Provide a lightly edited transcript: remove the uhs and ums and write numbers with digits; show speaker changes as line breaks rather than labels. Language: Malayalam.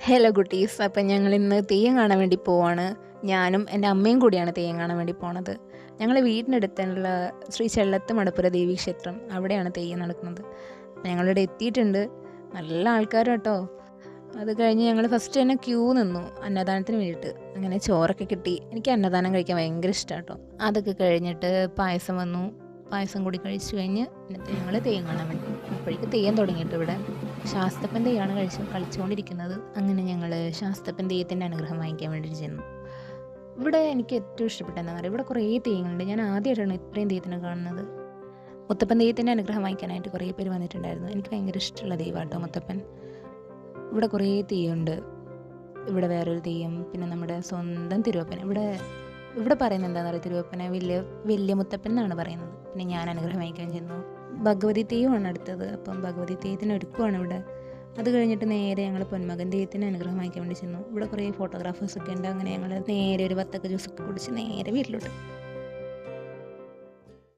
ഹലോ കുട്ടീസ്, അപ്പം ഞങ്ങൾ ഇന്ന് തെയ്യം കാണാൻ വേണ്ടി പോവാണ്. ഞാനും എൻ്റെ അമ്മയും കൂടിയാണ് തെയ്യം കാണാൻ വേണ്ടി പോണത്. ഞങ്ങളുടെ വീടിനടുത്തുള്ള ശ്രീ ചെള്ളത്ത് മടപ്പുര ദേവീ ക്ഷേത്രം, അവിടെയാണ് തെയ്യം നടക്കുന്നത്. ഞങ്ങളിവിടെ എത്തിയിട്ടുണ്ട്. നല്ല ആൾക്കാരും കേട്ടോ. അത് കഴിഞ്ഞ് ഞങ്ങൾ ഫസ്റ്റ് തന്നെ ക്യൂ നിന്നു അന്നദാനത്തിന് വേണ്ടിയിട്ട്. അങ്ങനെ ചോറൊക്കെ കിട്ടി. എനിക്ക് അന്നദാനം കഴിക്കാൻ ഭയങ്കര ഇഷ്ടമാണ് കേട്ടോ. അതൊക്കെ കഴിഞ്ഞിട്ട് പായസം വന്നു. പായസം കൂടി കഴിച്ചു കഴിഞ്ഞ് എന്നിട്ട് ഞങ്ങൾ തെയ്യം കാണാൻ വേണ്ടി. അപ്പോഴേക്ക് തെയ്യം തുടങ്ങിയിട്ട് ഇവിടെ ശാസ്തപ്പൻ തെയ്യമാണ് കളിച്ചുകൊണ്ടിരിക്കുന്നത്. അങ്ങനെ ഞങ്ങൾ ശാസ്തപ്പൻ തെയ്യത്തിൻ്റെ അനുഗ്രഹം വാങ്ങിക്കാൻ വേണ്ടി ചെന്നു. ഇവിടെ എനിക്ക് ഏറ്റവും ഇഷ്ടപ്പെട്ട എന്താ പറയുക, ഇവിടെ കുറേ തെയ്യങ്ങളുണ്ട്. ഞാൻ ആദ്യമായിട്ടാണ് ഇത്രയും തെയ്യത്തിനെ കാണുന്നത്. മുത്തപ്പൻ തെയ്യത്തിൻ്റെ അനുഗ്രഹം വാങ്ങിക്കാനായിട്ട് കുറേ പേര് വന്നിട്ടുണ്ടായിരുന്നു. എനിക്ക് ഭയങ്കര ഇഷ്ടമുള്ള ദൈവമാട്ടോ മുത്തപ്പൻ. ഇവിടെ കുറേ തെയ്യമുണ്ട്. ഇവിടെ വേറൊരു തെയ്യം, പിന്നെ നമ്മുടെ സ്വന്തം തിരുവപ്പൻ. ഇവിടെ പറയുന്നത് എന്താണെന്ന് പറയുക, തിരുവപ്പനെ വലിയ മുത്തപ്പൻ എന്നാണ് പറയുന്നത്. പിന്നെ ഞാൻ അനുഗ്രഹം വാങ്ങിക്കാൻ ചെന്നു. ഭഗവതി തെയ്യമാണ് അടുത്തത്. അപ്പം ഭഗവതി തെയ്യത്തിന് ഒരുക്കുവാണ് ഇവിടെ. അത് കഴിഞ്ഞിട്ട് നേരെ ഞങ്ങൾ പൊന്മകൻ തെയ്യത്തിന് അനുഗ്രഹം വാങ്ങിക്കാൻ വേണ്ടി ചെന്നു. ഇവിടെ കുറേ ഫോട്ടോഗ്രാഫേഴ്സൊക്കെ ഉണ്ട്. അങ്ങനെ ഞങ്ങൾ നേരെ ഒരു 10 ജ്യൂസൊക്കെ കുടിച്ച് നേരെ വീട്ടിലോട്ട്.